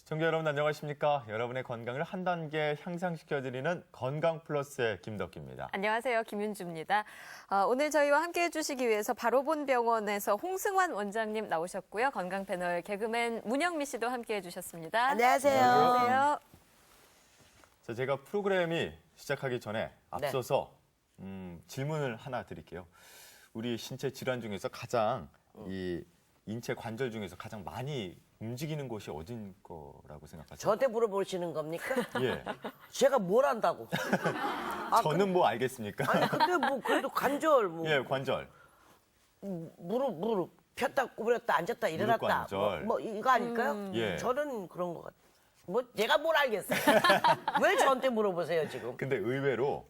시청자 여러분 안녕하십니까? 여러분의 건강을 한 단계 향상시켜드리는 건강 플러스의 김덕기입니다. 안녕하세요. 김윤주입니다. 오늘 저희와 함께해 주시기 위해서 바로본 병원에서 홍승환 원장님 나오셨고요. 건강 패널 개그맨 문영미 씨도 함께해 주셨습니다. 안녕하세요. 안녕하세요. 자, 제가 프로그램이 시작하기 전에 앞서서 질문을 하나 드릴게요. 우리 신체 질환 중에서 가장 이 인체 관절 중에서 가장 많이 움직이는 곳이 어딘 거라고 생각하세요? 저한테 물어보시는 겁니까? 예. 제가 뭘 안다고? 저는 뭐 알겠습니까? 아니 근데 뭐 그래도 관절 뭐 예, 관절. 무릎 폈다 구부렸다 앉았다 일어났다 관절. 뭐 이거 아닐까요? 예. 저는 그런 것 같아요. 뭐 제가 뭘 알겠어요? 왜 저한테 물어보세요 지금? 근데 의외로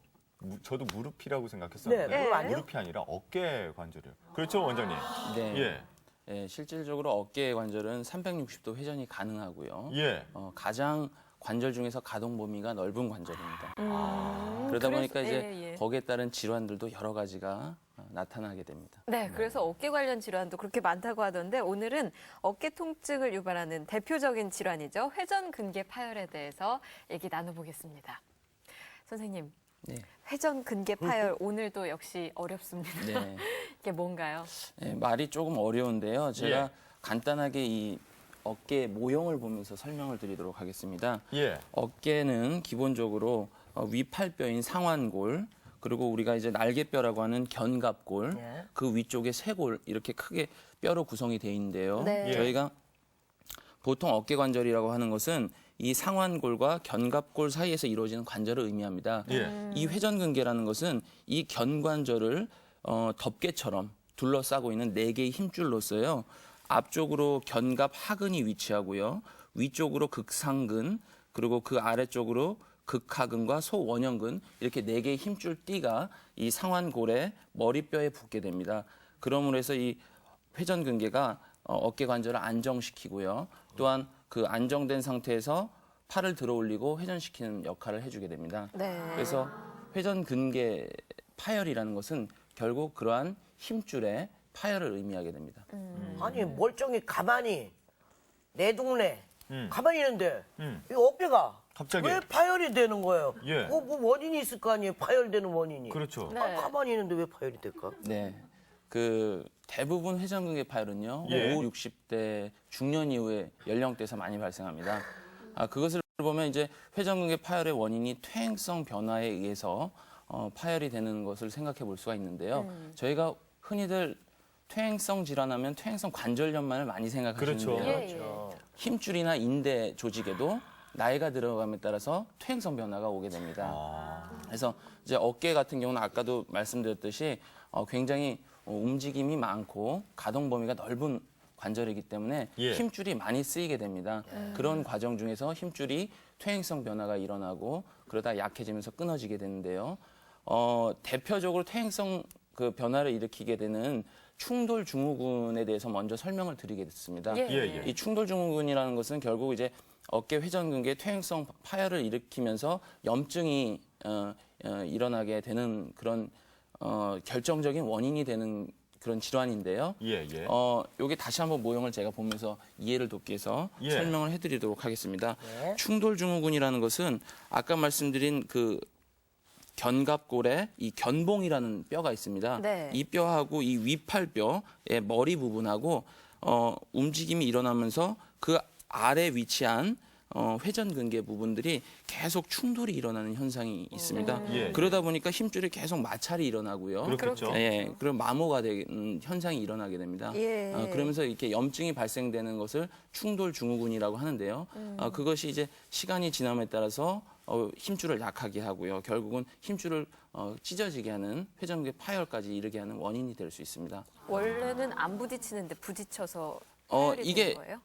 저도 무릎이라고 생각했었는데 네, 무릎 아니요? 무릎이 아니라 어깨 관절이에요. 그렇죠, 원장님? 네. 예. 예, 실질적으로 어깨 관절은 360도 회전이 가능하고요. 예. 가장 관절 중에서 가동 범위가 넓은 관절입니다. 그러다 그래서- 보니까 이제 예. 거기에 따른 질환들도 여러 가지가 나타나게 됩니다. 네, 그래서 어깨 관련 질환도 그렇게 많다고 하던데 오늘은 어깨 통증을 유발하는 대표적인 질환이죠. 회전근개 파열에 대해서 얘기 나눠보겠습니다. 선생님, 네. 회전근개 파열 오늘도 역시 어렵습니다. 네. 이게 뭔가요? 예, 말이 조금 어려운데요. 제가 예. 간단하게 이 어깨 모형을 보면서 설명을 드리도록 하겠습니다. 예. 어깨는 기본적으로 위팔뼈인 상완골, 그리고 우리가 이제 날개뼈라고 하는 견갑골, 예. 그 위쪽에 쇄골 이렇게 크게 뼈로 구성이 되어 있는데요. 네. 저희가 보통 어깨 관절이라고 하는 것은 이 상완골과 견갑골 사이에서 이루어지는 관절을 의미합니다. 예. 이 회전근개라는 것은 이 견관절을 덮개처럼 둘러싸고 있는 4개의 힘줄로서요. 앞쪽으로 견갑 하근이 위치하고요. 위쪽으로 극상근, 그리고 그 아래쪽으로 극하근과 소원형근 이렇게 4개의 힘줄 띠가 이 상완골의 머리뼈에 붙게 됩니다. 그러므로 해서 이 회전근개가 어깨 관절을 안정시키고요. 또한 그 안정된 상태에서 팔을 들어 올리고 회전시키는 역할을 해주게 됩니다. 네. 그래서 회전근개 파열이라는 것은 결국 그러한 힘줄의 파열을 의미하게 됩니다. 아니 멀쩡히 가만히 내 동네 음. 가만히 있는데 음. 이 어깨가 갑자기. 왜 파열이 되는 거예요? 예. 뭐 원인이 있을 거 아니에요? 파열되는 원인이. 그렇죠. 네. 가만히 있는데 왜 파열이 될까? 네. 그 대부분 회전근개 파열은요. 예. 5, 60대 중년 이후에 연령대에서 많이 발생합니다. 그것을 보면 이제 회전근개 파열의 원인이 퇴행성 변화에 의해서 파열이 되는 것을 생각해 볼 수가 있는데요. 저희가 흔히들 퇴행성 질환하면 퇴행성 관절염만을 많이 생각하시는데요. 그렇죠. 예, 그렇죠. 힘줄이나 인대 조직에도 나이가 들어감에 따라서 퇴행성 변화가 오게 됩니다. 아. 그래서 이제 어깨 같은 경우는 아까도 말씀드렸듯이 굉장히 움직임이 많고 가동 범위가 넓은 관절이기 때문에 예. 힘줄이 많이 쓰이게 됩니다. 그런 과정 중에서 힘줄이 퇴행성 변화가 일어나고 그러다 약해지면서 끊어지게 되는데요. 대표적으로 퇴행성 그 변화를 일으키게 되는 충돌 증후군에 대해서 먼저 설명을 드리겠습니다. 예. 예, 예. 이 충돌 증후군이라는 것은 결국 이제 어깨 회전근개 퇴행성 파열을 일으키면서 염증이 일어나게 되는 그런 결정적인 원인이 되는 그런 질환인데요. 예, 예. 요게 다시 한번 모형을 제가 보면서 이해를 돕기 위해서 예. 설명을 해드리도록 하겠습니다. 네. 충돌 증후군이라는 것은 아까 말씀드린 그 견갑골에 이 견봉이라는 뼈가 있습니다. 네. 이 뼈하고 이 위팔뼈의 머리 부분하고 움직임이 일어나면서 그 아래 위치한 회전근개 부분들이 계속 충돌이 일어나는 현상이 있습니다. 예, 예. 그러다 보니까 힘줄이 계속 마찰이 일어나고요. 그렇겠죠. 예, 그럼 마모가 되는 현상이 일어나게 됩니다. 예. 그러면서 이렇게 염증이 발생되는 것을 충돌 증후군이라고 하는데요. 그것이 이제 시간이 지남에 따라서 힘줄을 약하게 하고요. 결국은 힘줄을 찢어지게 하는 회전근개 파열까지 이르게 하는 원인이 될 수 있습니다. 원래는 안 부딪히는데 부딪혀서 파열이 이게 되는 거예요?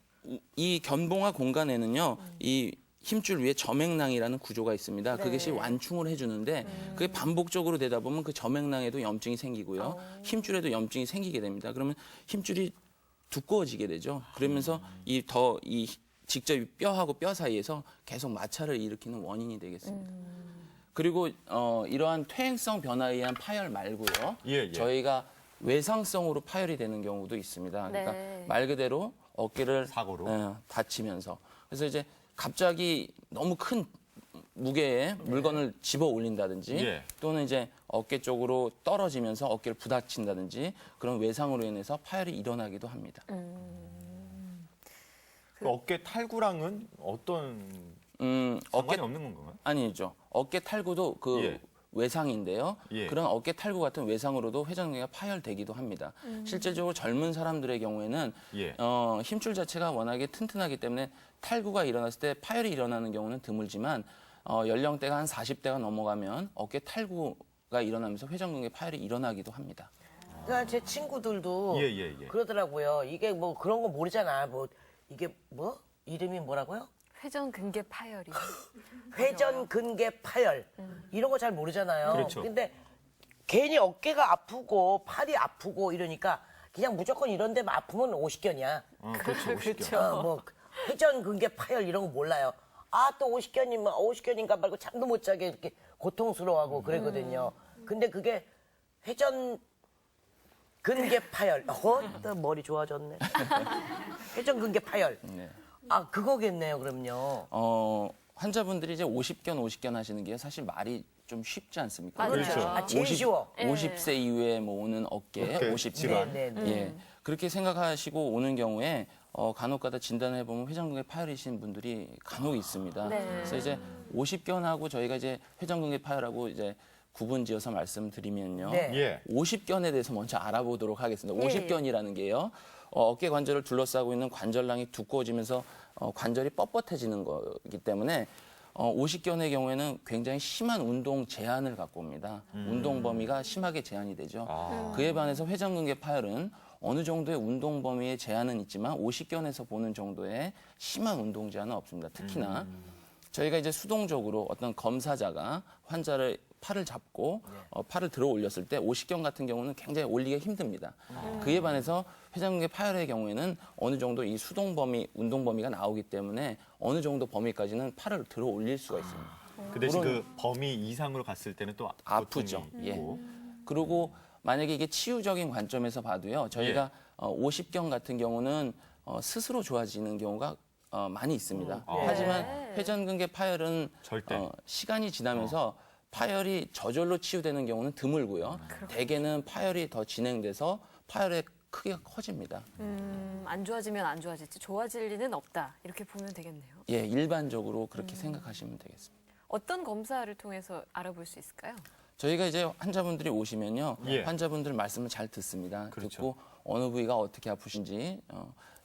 이 견봉화 공간에는요, 이 힘줄 위에 점액낭이라는 구조가 있습니다. 네. 그것이 완충을 해주는데 그게 반복적으로 되다 보면 그 점액낭에도 염증이 생기고요. 힘줄에도 염증이 생기게 됩니다. 그러면 힘줄이 두꺼워지게 되죠. 그러면서 이 직접 이 뼈하고 뼈 사이에서 계속 마찰을 일으키는 원인이 되겠습니다. 그리고 이러한 퇴행성 변화에 의한 파열 말고요. 예, 예. 저희가 외상성으로 파열이 되는 경우도 있습니다. 그러니까 네. 말 그대로 어깨를 사고로? 다치면서 그래서 이제 갑자기 너무 큰 무게의 물건을 집어 올린다든지 예. 또는 이제 어깨 쪽으로 떨어지면서 어깨를 부딪힌다든지 그런 외상으로 인해서 파열이 일어나기도 합니다. 그 어깨 탈구랑은 어떤 어깨 상관이 없는 건가요? 아니죠. 어깨 탈구도 그 예. 외상인데요. 예. 그런 어깨 탈구 같은 외상으로도 회전근개가 파열되기도 합니다. 실제적으로 젊은 사람들의 경우에는 예. 힘줄 자체가 워낙에 튼튼하기 때문에 탈구가 일어났을 때 파열이 일어나는 경우는 드물지만 연령대가 한 40대가 넘어가면 어깨 탈구가 일어나면서 회전근개 파열이 일어나기도 합니다. 그러니까 제 친구들도 예, 예, 예. 그러더라고요. 이게 뭐 그런 거 모르잖아. 뭐 이게 뭐 이름이 뭐라고요? 회전 근개 파열이. 회전 근개 파열 이런 거 잘 모르잖아요. 그렇죠. 근데 괜히 어깨가 아프고 팔이 아프고 이러니까 그냥 무조건 이런 데만 아프면 오십견이야. 그렇죠. 그렇죠. 뭐 회전 근개 파열 이런 거 몰라요. 아 또 오십견이면 오십견인가 말고 잠도 못 자게 이렇게 고통스러워하고 그러거든요. 근데 그게 회전 근개 파열. 또 머리 좋아졌네. 회전 근개 파열. 네. 아 그거겠네요. 그럼요. 환자분들이 이제 50견 하시는 게 사실 말이 좀 쉽지 않습니까? 맞아요. 그렇죠. 아 제일 쉬워. 50세 이후에 뭐 오는 어깨, 어깨 50세. 질환. 네, 네. 예. 그렇게 생각하시고 오는 경우에 간혹가다 진단해 보면 회전근개 파열이신 분들이 간혹 있습니다. 네. 그래서 이제 50견하고 저희가 이제 회전근개 파열하고 이제 구분지어서 말씀드리면요. 네. 예. 50견에 대해서 먼저 알아보도록 하겠습니다. 예, 50견이라는 게요. 어깨 관절을 둘러싸고 있는 관절낭이 두꺼워지면서 관절이 뻣뻣해지는 거기 때문에 50견의 경우에는 굉장히 심한 운동 제한을 갖고 옵니다. 운동 범위가 심하게 제한이 되죠. 그에 반해서 회전근개 파열은 어느 정도의 운동 범위의 제한은 있지만 50견에서 보는 정도의 심한 운동 제한은 없습니다. 특히나 저희가 이제 수동적으로 어떤 검사자가 환자를 팔을 잡고 팔을 들어 올렸을 때 50견 같은 경우는 굉장히 올리기가 힘듭니다. 그에 반해서 회전근개 파열의 경우에는 어느 정도 이 수동 범위, 운동 범위가 나오기 때문에 어느 정도 범위까지는 팔을 들어 올릴 수가 있습니다. 그 대신 그 범위 이상으로 갔을 때는 또 아프죠. 고통이 예. 있고. 그리고 만약에 이게 치유적인 관점에서 봐도요. 저희가 50견 같은 경우는 스스로 좋아지는 경우가 많이 있습니다. 하지만 회전근개 파열은 절대. 시간이 지나면서 파열이 저절로 치유되는 경우는 드물고요. 대개는 파열이 더 진행돼서 파열의 크기가 커집니다. 안 좋아지면 안 좋아질지 좋아질 리는 없다. 이렇게 보면 되겠네요. 예, 일반적으로 그렇게 생각하시면 되겠습니다. 어떤 검사를 통해서 알아볼 수 있을까요? 저희가 이제 환자분들이 오시면요. 예. 환자분들 말씀을 잘 듣습니다. 그렇죠. 듣고 어느 부위가 어떻게 아프신지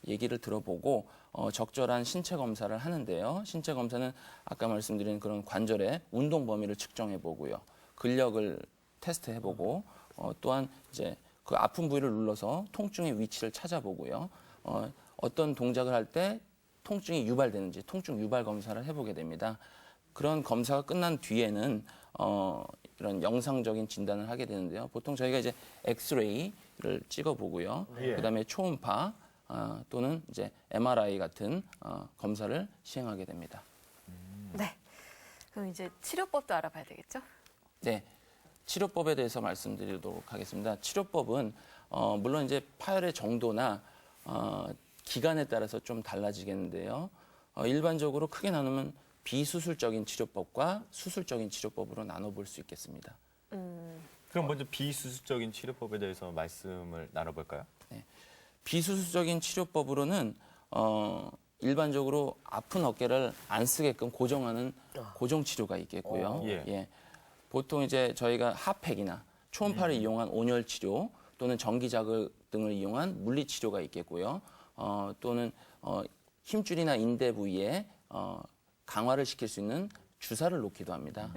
얘기를 들어보고 적절한 신체 검사를 하는데요. 신체 검사는 아까 말씀드린 그런 관절의 운동 범위를 측정해 보고요. 근력을 테스트해 보고 또한 이제 그 아픈 부위를 눌러서 통증의 위치를 찾아보고요. 어떤 동작을 할 때 통증이 유발되는지 통증 유발 검사를 해보게 됩니다. 그런 검사가 끝난 뒤에는 이런 영상적인 진단을 하게 되는데요. 보통 저희가 이제 엑스레이를 찍어보고요. 예. 그다음에 초음파 또는 이제 MRI 같은 검사를 시행하게 됩니다. 네. 그럼 이제 치료법도 알아봐야 되겠죠? 네, 치료법에 대해서 말씀드리도록 하겠습니다. 치료법은 물론 이제 파열의 정도나 기간에 따라서 좀 달라지겠는데요. 일반적으로 크게 나누면 비수술적인 치료법과 수술적인 치료법으로 나눠볼 수 있겠습니다. 그럼 먼저 비수술적인 치료법에 대해서 말씀을 나눠볼까요? 비수술적인 치료법으로는 일반적으로 아픈 어깨를 안 쓰게끔 고정하는 고정 치료가 있겠고요. 예. 보통 이제 저희가 핫팩이나 초음파를 이용한 온열 치료 또는 전기 자극 등을 이용한 물리 치료가 있겠고요. 또는 힘줄이나 인대 부위에 강화를 시킬 수 있는 주사를 놓기도 합니다.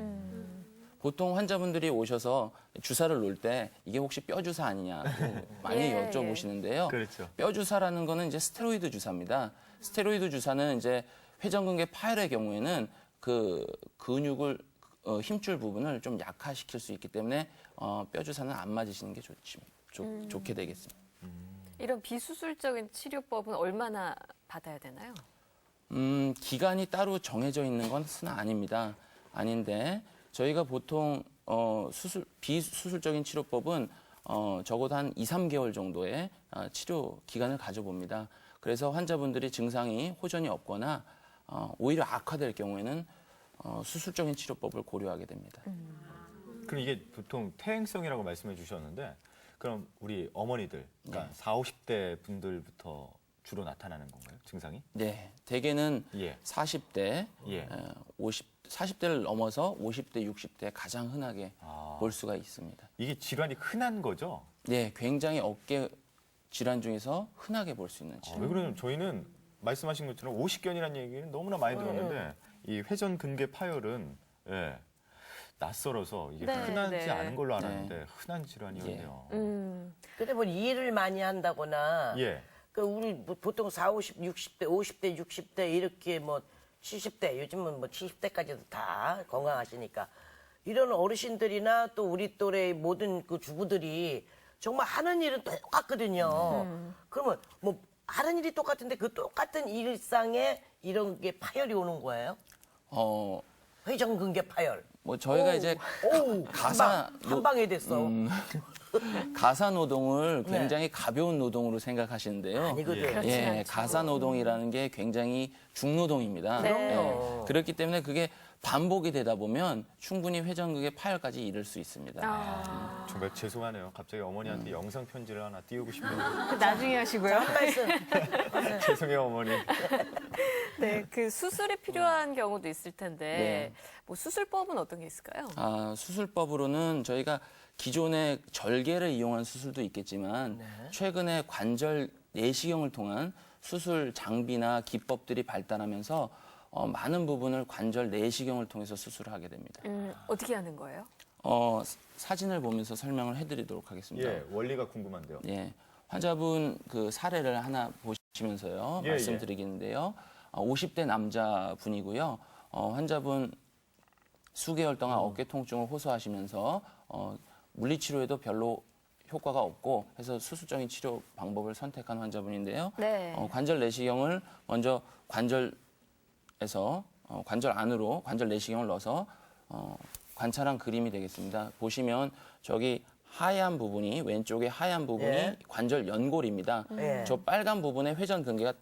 보통 환자분들이 오셔서 주사를 놓을 때 이게 혹시 뼈 주사 아니냐고 많이 예, 여쭤보시는데요. 그렇죠. 뼈 주사라는 거는 이제 스테로이드 주사입니다. 스테로이드 주사는 이제 회전근개 파열의 경우에는 그 근육을 힘줄 부분을 좀 약화시킬 수 있기 때문에 뼈 주사는 안 맞으시는 게 좋게 되겠습니다. 이런 비수술적인 치료법은 얼마나 받아야 되나요? 기간이 따로 정해져 있는 것은 아닙니다. 아닌데 저희가 보통 비수술적인 치료법은 적어도 한 2, 3개월 정도의 치료 기간을 가져봅니다. 그래서 환자분들이 증상이 호전이 없거나 오히려 악화될 경우에는 수술적인 치료법을 고려하게 됩니다. 그럼 이게 보통 퇴행성이라고 말씀해 주셨는데 그럼 우리 어머니들, 그러니까 40, 50대 분들부터 주로 나타나는 건가요? 증상이? 네, 대개는 예. 40대, 예. 40대를 넘어서 50대, 60대에 가장 흔하게 볼 수가 있습니다. 이게 질환이 흔한 거죠? 네, 굉장히 어깨 질환 중에서 흔하게 볼 수 있는 질환. 왜 그러냐면 저희는 말씀하신 것처럼 오십견이라는 얘기는 너무나 많이 들었는데 이 회전 근개 파열은 예, 낯설어서 이게 네, 흔하지 네. 않은 걸로 알았는데 흔한 질환이었네요. 근데 뭐 일을 많이 한다거나 예. 그 우리 뭐 보통 40, 50, 60대, 50대, 60대 이렇게 뭐 70대 요즘은 뭐 70대까지도 다 건강하시니까 이런 어르신들이나 또 우리 또래 모든 그 주부들이 정말 하는 일은 똑같거든요. 그러면 뭐 하는 일이 똑같은데 그 똑같은 일상에 이런 게 파열이 오는 거예요? 회전근개 파열. 뭐 저희가 이제 한 방에 됐어. 가사 노동을 굉장히 가벼운 노동으로 생각하시는데요. 아니거든. 그렇지 예, 않죠. 가사 노동이라는 게 굉장히 중노동입니다. 네. 예, 그렇기 때문에 그게 반복이 되다 보면 충분히 회전근개 파열까지 이를 수 있습니다. 정말 죄송하네요. 갑자기 어머니한테 영상 편지를 하나 띄우고 싶네요. 나중에 하시고요. 한 말씀. 죄송해요, 어머니. 네, 그 수술이 필요한 경우도 있을 텐데 뭐 수술법은 어떤 게 있을까요? 수술법으로는 저희가 기존의 절개를 이용한 수술도 있겠지만 최근에 관절 내시경을 통한 수술 장비나 기법들이 발달하면서 많은 부분을 관절 내시경을 통해서 수술을 하게 됩니다. 어떻게 하는 거예요? 사진을 보면서 설명을 해드리도록 하겠습니다. 예, 원리가 궁금한데요. 예, 환자분 그 사례를 하나 보시면서요 예, 말씀드리겠는데요. 50대 남자분이고요. 환자분 수개월 동안 어깨 통증을 호소하시면서 물리치료에도 별로 효과가 없고 해서 수술적인 치료 방법을 선택한 환자분인데요. 네. 관절 내시경을 먼저 관절 안으로 관절 내시경을 넣어서 관찰한 그림이 되겠습니다. 보시면 저기 하얀 부분이 왼쪽에 하얀 부분이 예. 관절 연골입니다. 예. 저 빨간 부분에 회전근개가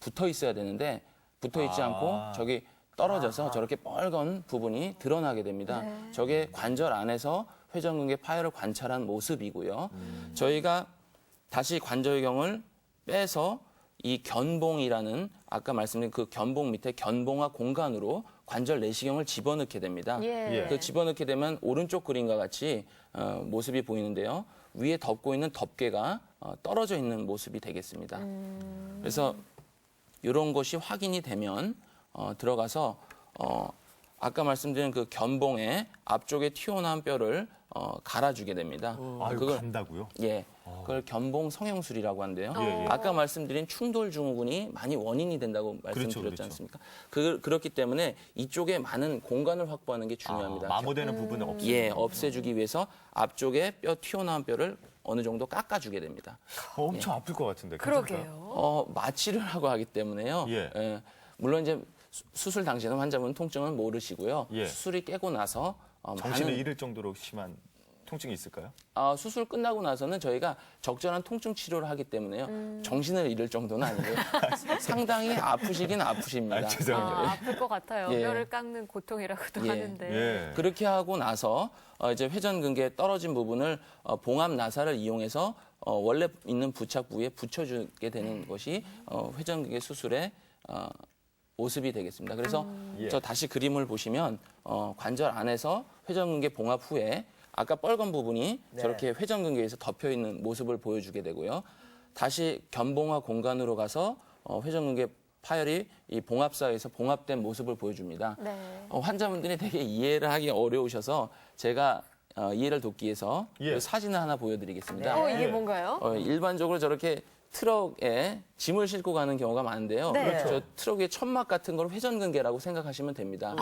붙어 있어야 되는데 붙어 있지 않고 저기 떨어져서 저렇게 빨간 부분이 드러나게 됩니다. 저게 관절 안에서 회전근개 파열을 관찰한 모습이고요. 저희가 다시 관절경을 빼서 이 견봉이라는 아까 말씀드린 그 견봉 밑에 견봉화 공간으로 관절 내시경을 집어넣게 됩니다. 예. 그 집어넣게 되면 오른쪽 그림과 같이 모습이 보이는데요. 위에 덮고 있는 덮개가 떨어져 있는 모습이 되겠습니다. 그래서 이런 것이 확인이 되면 들어가서 아까 말씀드린 그 견봉의 앞쪽에 튀어나온 뼈를 갈아주게 됩니다. 아, 이거 간다고요? 예, 그걸 견봉 성형술이라고 한대요. 예. 아까 말씀드린 충돌 증후군이 많이 원인이 된다고 말씀드렸지 그렇죠. 않습니까? 그렇기 때문에 이쪽에 많은 공간을 확보하는 게 중요합니다. 마모되는 부분을 없애요. 예, 없애주기 위해서 앞쪽에 뼈 튀어나온 뼈를 어느 정도 깎아주게 됩니다. 엄청 아플 것 같은데. 괜찮을까요? 그러게요. 마취를 하고 하기 때문에요. 예. 물론 이제 수술 당시에는 환자분 통증은 모르시고요. 예. 수술이 깨고 나서 정신을 많은 잃을 정도로 심한 통증이 있을까요? 수술 끝나고 나서는 저희가 적절한 통증 치료를 하기 때문에요. 정신을 잃을 정도는 아니고요. 상당히 아프시긴 아프십니다. 죄송합니다. 아플 것 같아요. 예. 뼈를 깎는 고통이라고도 예. 하는데. 예. 그렇게 하고 나서 이제 회전근개 떨어진 부분을 봉합 나사를 이용해서 원래 있는 부착 부위에 붙여주게 되는 것이 회전근개 수술의 모습이 되겠습니다. 그래서 예. 저 다시 그림을 보시면 관절 안에서 회전근개 봉합 후에 아까 빨간 부분이 저렇게 회전근개에서 덮여 있는 모습을 보여주게 되고요. 다시 견봉화 공간으로 가서 회전근개 파열이 이 봉합사에서 봉합된 모습을 보여줍니다. 네. 환자분들이 되게 이해를 하기 어려우셔서 제가 이해를 돕기 위해서 예. 그 사진을 하나 보여드리겠습니다. 이게 예. 뭔가요? 일반적으로 저렇게 트럭에 짐을 싣고 가는 경우가 많은데요. 네. 그렇죠. 저 트럭의 천막 같은 걸 회전근개라고 생각하시면 됩니다.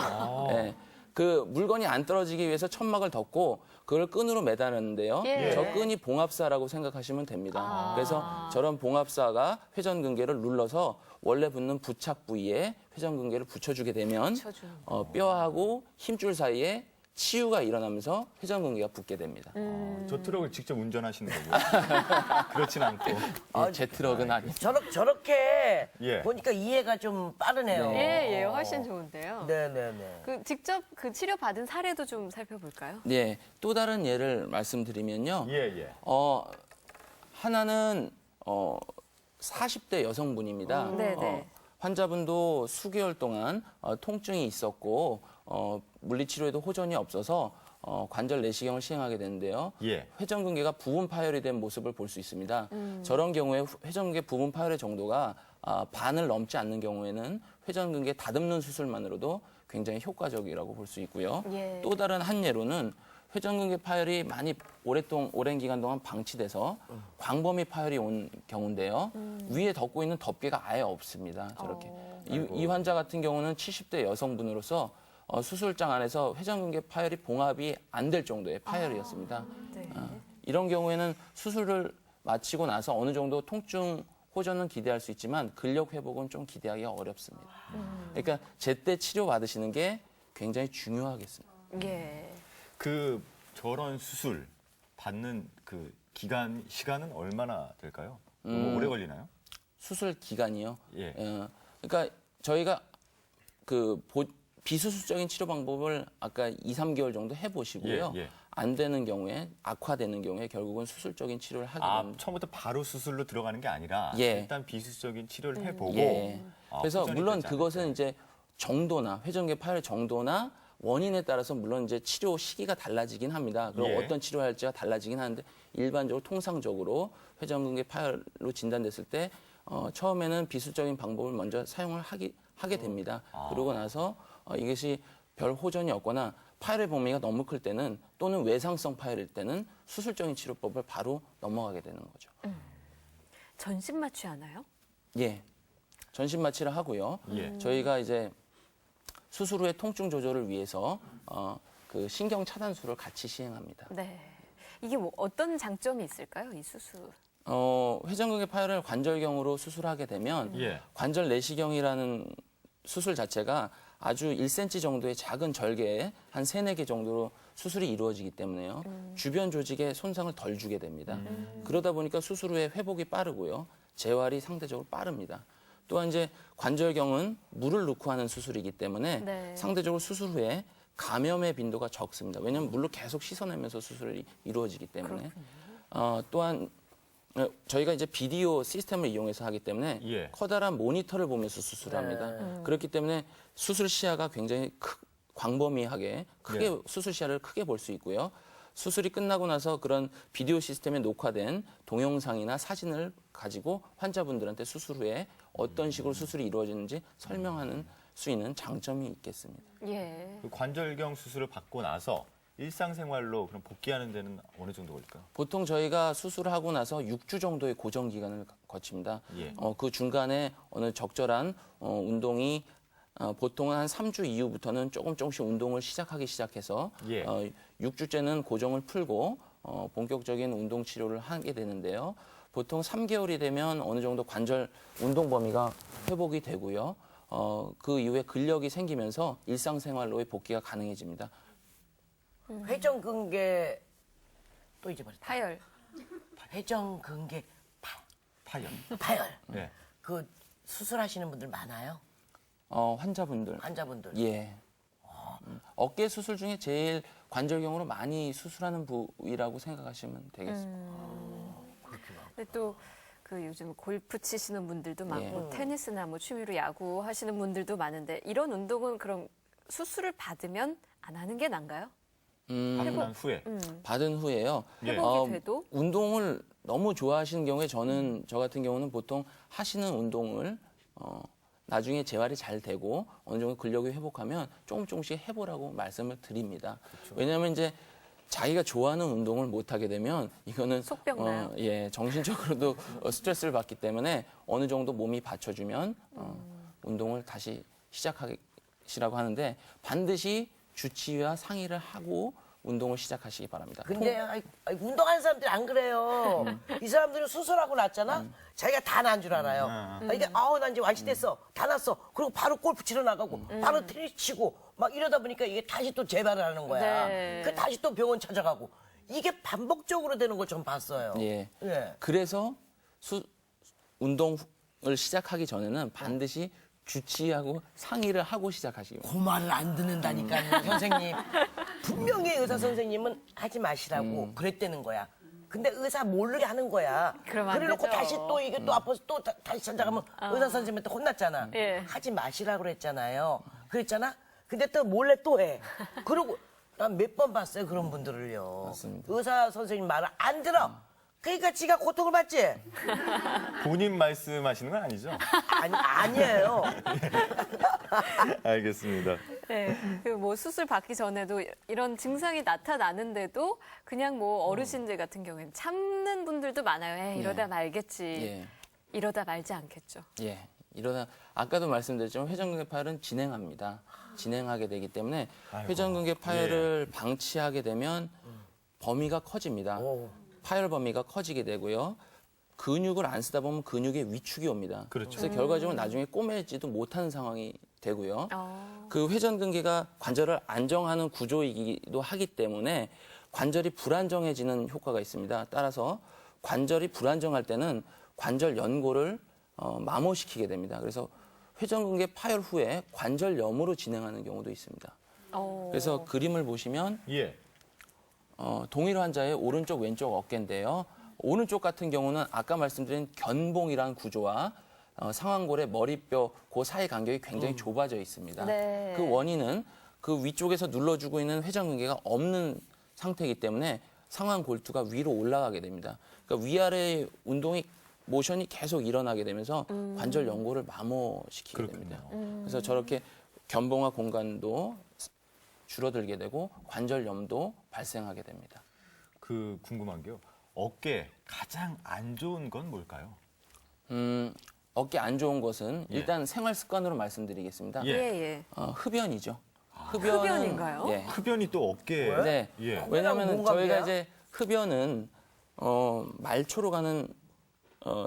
예. 그 물건이 안 떨어지기 위해서 천막을 덮고 그걸 끈으로 매다는데요. 예. 저 끈이 봉합사라고 생각하시면 됩니다. 그래서 저런 봉합사가 회전근개를 눌러서 원래 붙는 부착 부위에 회전근개를 붙여주게 되면 붙여주는 뼈하고 힘줄 사이에 치유가 일어나면서 회전근개가 붙게 됩니다. 저 트럭을 직접 운전하시는 거고요. 그렇진 않고. 예, 제 트럭은 아니죠. 저렇게 예. 보니까 이해가 좀 빠르네요. 예, 훨씬 좋은데요. 네네네. 그 직접 그 치료 받은 사례도 좀 살펴볼까요? 예, 또 다른 예를 말씀드리면요. 예. 하나는 40대 여성분입니다. 네네. 환자분도 수개월 동안 통증이 있었고 물리치료에도 호전이 없어서 관절 내시경을 시행하게 되는데요. 예. 회전근개가 부분 파열이 된 모습을 볼 수 있습니다. 저런 경우에 회전근개 부분 파열의 정도가 반을 넘지 않는 경우에는 회전근개 다듬는 수술만으로도 굉장히 효과적이라고 볼 수 있고요. 예. 또 다른 한 예로는 회전근개 파열이 많이 오랜 기간 동안 방치돼서 광범위 파열이 온 경우인데요. 위에 덮고 있는 덮개가 아예 없습니다. 저렇게. 이 환자 같은 경우는 70대 여성분으로서 수술장 안에서 회전근개 파열이 봉합이 안 될 정도의 파열이었습니다. 네. 이런 경우에는 수술을 마치고 나서 어느 정도 통증 호전은 기대할 수 있지만 근력 회복은 좀 기대하기가 어렵습니다. 그러니까 제때 치료 받으시는 게 굉장히 중요하겠습니다. 예. 저런 수술 받는 그 시간은 얼마나 될까요? 너무 오래 걸리나요? 수술 기간이요. 예. 그러니까 저희가 비수술적인 치료 방법을 아까 2, 3개월 정도 해보시고요. 예. 안 되는 경우에 악화되는 경우에 결국은 수술적인 치료를 하게 됩니다. 처음부터 바로 수술로 들어가는 게 아니라 예. 일단 비수술적인 치료를 해보고. 예. 그래서 호전이 물론 되지 그것은 않을까요? 이제 정도나 회전근개 파열 정도나 원인에 따라서 물론 이제 치료 시기가 달라지긴 합니다. 그리고 예. 어떤 치료할지가 달라지긴 하는데 일반적으로 통상적으로 회전근개 파열로 진단됐을 때 처음에는 비수적인 방법을 먼저 사용을 하게 됩니다. 그러고 나서 이것이 별 호전이 없거나 파열의 범위가 너무 클 때는 또는 외상성 파열일 때는 수술적인 치료법을 바로 넘어가게 되는 거죠. 전신 마취하나요? 예. 전신 마취를 하고요. 예. 저희가 이제 수술 후에 통증 조절을 위해서 그 신경 차단술을 같이 시행합니다. 네. 이게 뭐 어떤 장점이 있을까요? 이 수술. 회전근개 파열을 관절경으로 수술하게 되면 예. 관절 내시경이라는 수술 자체가 아주 1cm 정도의 작은 절개에 한 3, 4개 정도로 수술이 이루어지기 때문에요. 주변 조직에 손상을 덜 주게 됩니다. 그러다 보니까 수술 후에 회복이 빠르고요. 재활이 상대적으로 빠릅니다. 또한 이제 관절경은 물을 넣고 하는 수술이기 때문에 네. 상대적으로 수술 후에 감염의 빈도가 적습니다. 왜냐하면 물로 계속 씻어내면서 수술이 이루어지기 때문에. 또한 저희가 이제 비디오 시스템을 이용해서 하기 때문에 예. 커다란 모니터를 보면서 수술합니다. 그렇기 때문에 수술 시야가 굉장히 광범위하게 크게 예. 수술 시야를 크게 볼 수 있고요. 수술이 끝나고 나서 그런 비디오 시스템에 녹화된 동영상이나 사진을 가지고 환자분들한테 수술 후에 어떤 식으로 수술이 이루어지는지 설명하는 수 있는 장점이 있겠습니다. 예. 그 관절경 수술을 받고 나서 일상생활로 그럼 복귀하는 데는 어느 정도 걸릴까요? 보통 저희가 수술하고 나서 6주 정도의 고정 기간을 거칩니다. 예. 그 중간에 어느 적절한 운동이 보통은 한 3주 이후부터는 조금씩 운동을 시작해서 예. 6주째는 고정을 풀고 본격적인 운동 치료를 하게 되는데요. 보통 3개월이 되면 어느 정도 관절 운동 범위가 회복이 되고요. 그 이후에 근력이 생기면서 일상생활로의 복귀가 가능해집니다. 회전근개 또 잊어버렸다. 파열. 회전근개 파열. 파열. 네. 그 수술하시는 분들 많아요? 환자분들. 환자분들. 예. 어깨 수술 중에 제일 관절경으로 많이 수술하는 부위라고 생각하시면 되겠습니다. 근데 또 그 요즘 골프 치시는 분들도 많고 예. 테니스나 뭐 취미로 야구 하시는 분들도 많은데 이런 운동은 그럼 수술을 받으면 안 하는 게 나은가요? 받고 난 후에. 받은 후에요. 예. 회복이 돼도? 운동을 너무 좋아하시는 경우에 저 같은 경우는 보통 하시는 운동을 나중에 재활이 잘 되고 어느 정도 근력이 회복하면 조금씩 해보라고 말씀을 드립니다. 왜냐하면 이제 자기가 좋아하는 운동을 못 하게 되면 이거는 속병 나요. 정신적으로도 스트레스를 받기 때문에 어느 정도 몸이 받쳐주면 운동을 다시 시작하시라고 하는데 반드시 주치의와 상의를 하고 운동을 시작하시기 바랍니다. 근데 운동하는 사람들이 안 그래요. 이 사람들은 수술하고 났잖아. 자기가 다 난 줄 알아요. 이게 난 이제 완치됐어. 다 났어. 그리고 바로 골프 치러 나가고 바로 테니스 치고 막 이러다 보니까 이게 다시 또 재발을 하는 거야. 네. 그 다시 또 병원 찾아가고 이게 반복적으로 되는 걸 좀 봤어요. 예. 예. 그래서 운동을 시작하기 전에는 반드시 주치의하고 상의를 하고 시작하시기 바랍니다. 그 말을 안 듣는다니까요, 선생님. 분명히 의사 선생님은 하지 마시라고 그랬다는 거야. 근데 의사 모르게 하는 거야. 그러면 안 그래놓고 되죠. 다시 또 이게 또 아파서 또 다시 찾아가면 의사 선생님한테 혼났잖아. 예. 하지 마시라고 그랬잖아요. 그랬잖아? 근데 또 몰래 또 해. 그러고 난 몇 번 봤어요, 그런 분들을요. 맞습니다. 의사 선생님 말을 안 들어. 그러니까 지가 고통을 받지? 본인 말씀하시는 건 아니죠? 아니에요. 알겠습니다. 네. 그 뭐 수술 받기 전에도 이런 증상이 나타나는데도 그냥 뭐 어르신들 같은 경우에는 참는 분들도 많아요. 이러다 말겠지. 예. 이러다 말지 않겠죠. 예. 이러다 아까도 말씀드렸지만 회전근개 파열은 진행합니다. 진행하게 되기 때문에 아이고, 회전근개 파열을 방치하게 되면 범위가 커집니다. 오. 파열 범위가 커지게 되고요. 근육을 안 쓰다 보면 근육의 위축이 옵니다. 그렇죠. 그래서 결과적으로 나중에 꼬매지도 못하는 상황이 되고요. 어. 그 회전근개가 관절을 안정하는 구조이기도 하기 때문에 관절이 불안정해지는 효과가 있습니다. 따라서 관절이 불안정할 때는 관절 연골을 마모시키게 됩니다. 그래서 회전근개 파열 후에 관절염으로 진행하는 경우도 있습니다. 어. 그래서 그림을 보시면 예. 동일 환자의 오른쪽 왼쪽 어깨인데요. 오른쪽 같은 경우는 아까 말씀드린 견봉이라는 구조와 상완골의 머리뼈 그 사이 간격이 굉장히 좁아져 있습니다. 네. 그 원인은 그 위쪽에서 눌러주고 있는 회전근개가 없는 상태이기 때문에 상완골투가 위로 올라가게 됩니다. 그러니까 위아래 운동이 모션이 계속 일어나게 되면서 관절 연골을 마모시키게 그렇군요. 됩니다. 그래서 저렇게 견봉화 공간도 줄어들게 되고 관절염도 발생하게 됩니다. 그 궁금한 게요. 어깨 가장 안 좋은 건 뭘까요? 어깨 안 좋은 것은 예. 일단 생활 습관으로 말씀드리겠습니다. 예. 예. 흡연이죠. 흡연인가요? 예. 흡연이 또 어깨에. 네. 예. 왜냐하면 뭔가 저희가 그래요? 이제 흡연은 말초로 가는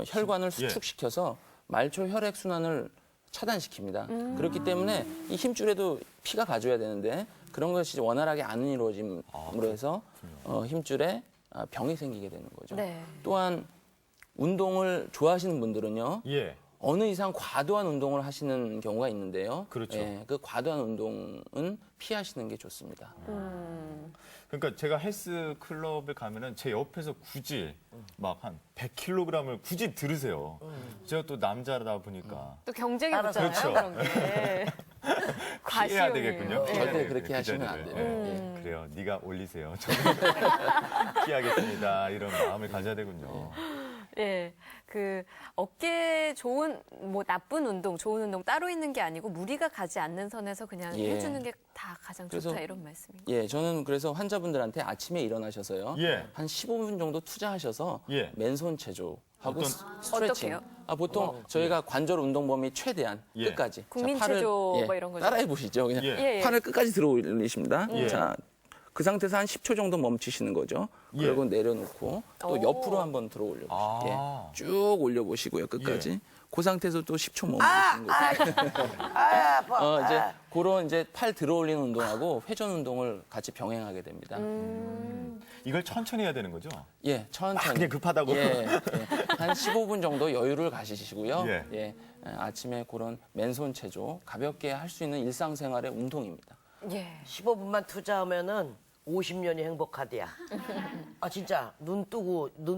혈관을 예. 수축시켜서 말초 혈액 순환을 차단시킵니다. 그렇기 때문에 이 힘줄에도 피가 가줘야 되는데 그런 것이 원활하게 안 이루어짐으로 해서 힘줄에 병이 생기게 되는 거죠. 네. 또한 운동을 좋아하시는 분들은요. 예. 어느 이상 과도한 운동을 하시는 경우가 있는데요. 그렇죠. 예, 그 과도한 운동은 피하시는 게 좋습니다. 그러니까 제가 헬스 클럽에 가면은 제 옆에서 굳이 막 한 100kg을 굳이 들으세요. 제가 또 남자다 보니까 또 경쟁이 따라서 붙잖아요. 그렇죠. 그런 게. 피해야 과시용이에요. 되겠군요. 예. 피해야 절대 되겠군요. 그렇게 그 하시면 안 자리를. 돼요. 예. 그래요. 네가 올리세요. 저는 피하겠습니다. 이런 마음을 가져야 되군요. 예, 그 어깨 좋은 뭐 나쁜 운동, 좋은 운동 따로 있는 게 아니고 무리가 가지 않는 선에서 그냥 예. 해주는 게 다 가장 그래서- 좋다 이런 말씀인가요? 예, 저는 그래서 환자분들한테 아침에 일어나셔서요. 예. 한 15분 정도 투자하셔서 예. 맨손 체조하고 어떤- 스트레칭. 어떻게요? 보통 저희가 관절 운동 범위 최대한 예. 끝까지. 국민 자, 팔을, 체조 뭐 이런 거죠? 따라해 보시죠. 그냥 예. 예. 팔을 끝까지 들어 올리십니다. 예. 자, 그 상태에서 한 10초 정도 멈추시는 거죠. 예. 그리고 내려놓고 또 오. 옆으로 한번 들어 올려 아. 보시고 쭉 올려 보시고요. 끝까지. 예. 그 상태에서 또 10초 멈추시는 거죠. 아파. 이제 그런 이제 팔 들어 올리는 운동하고 회전 운동을 같이 병행하게 됩니다. 이걸 천천히 해야 되는 거죠? 예, 천천히. 그냥 급하다고? 예, 한 15분 정도 여유를 가지시고요. 예. 아침에 그런 맨손 체조 가볍게 할 수 있는 일상생활의 운동입니다. 예. 15분만 투자하면은 50년이 행복하대야. 아 진짜 눈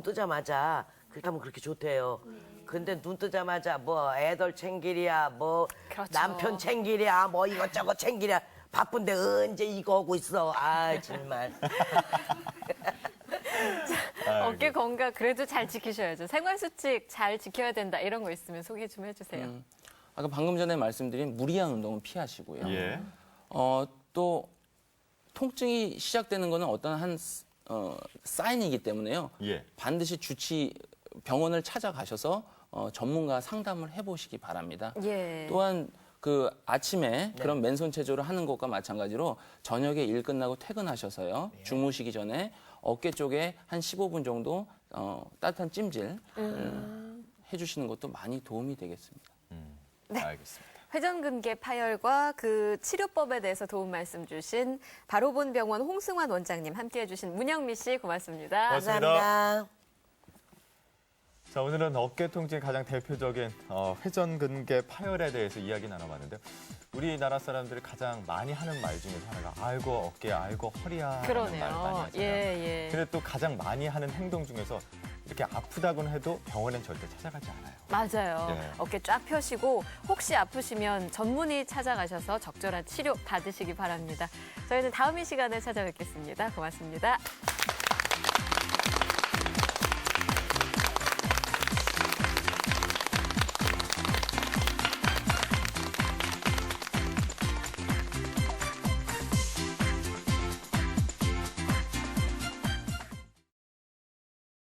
뜨자마자 그렇게 하면 그렇게 좋대요. 근데 눈 뜨자마자 뭐 애들 챙기랴 뭐 그렇죠. 남편 챙기랴 뭐 이것저것 챙기랴 바쁜데 언제 이거 하고 있어. 아 정말. 어깨 건강 그래도 잘 지키셔야죠. 생활 수칙 잘 지켜야 된다 이런 거 있으면 소개 좀 해주세요. 아까 방금 전에 말씀드린 무리한 운동은 피하시고요. 예. 또 통증이 시작되는 거는 어떤 한 사인이기 때문에요. 예. 반드시 병원을 찾아가셔서 전문가 상담을 해보시기 바랍니다. 예. 또한 그 아침에 그런 맨손 체조를 하는 것과 마찬가지로 저녁에 일 끝나고 퇴근하셔서요. 주무시기 전에 어깨 쪽에 한 15분 정도 따뜻한 찜질 해주시는 것도 많이 도움이 되겠습니다. 네. 알겠습니다. 회전근개 파열과 그 치료법에 대해서 도움 말씀 주신 바로본병원 홍승환 원장님, 함께해 주신 문영미 씨 고맙습니다. 고맙습니다. 감사합니다. 자, 오늘은 어깨 통증 가장 대표적인 회전근개 파열에 대해서 이야기 나눠봤는데요. 우리나라 사람들이 가장 많이 하는 말 중에 하나가 아이고 어깨, 아이고 허리야 라는 말 많이 그러네요. 하잖아요. 예. 근데 또 가장 많이 하는 행동 중에서 이렇게 아프다고는 해도 병원엔 절대 찾아가지 않아요. 맞아요. 네. 어깨 쫙 펴시고 혹시 아프시면 전문의 찾아가셔서 적절한 치료 받으시기 바랍니다. 저희는 다음 이 시간에 찾아뵙겠습니다. 고맙습니다.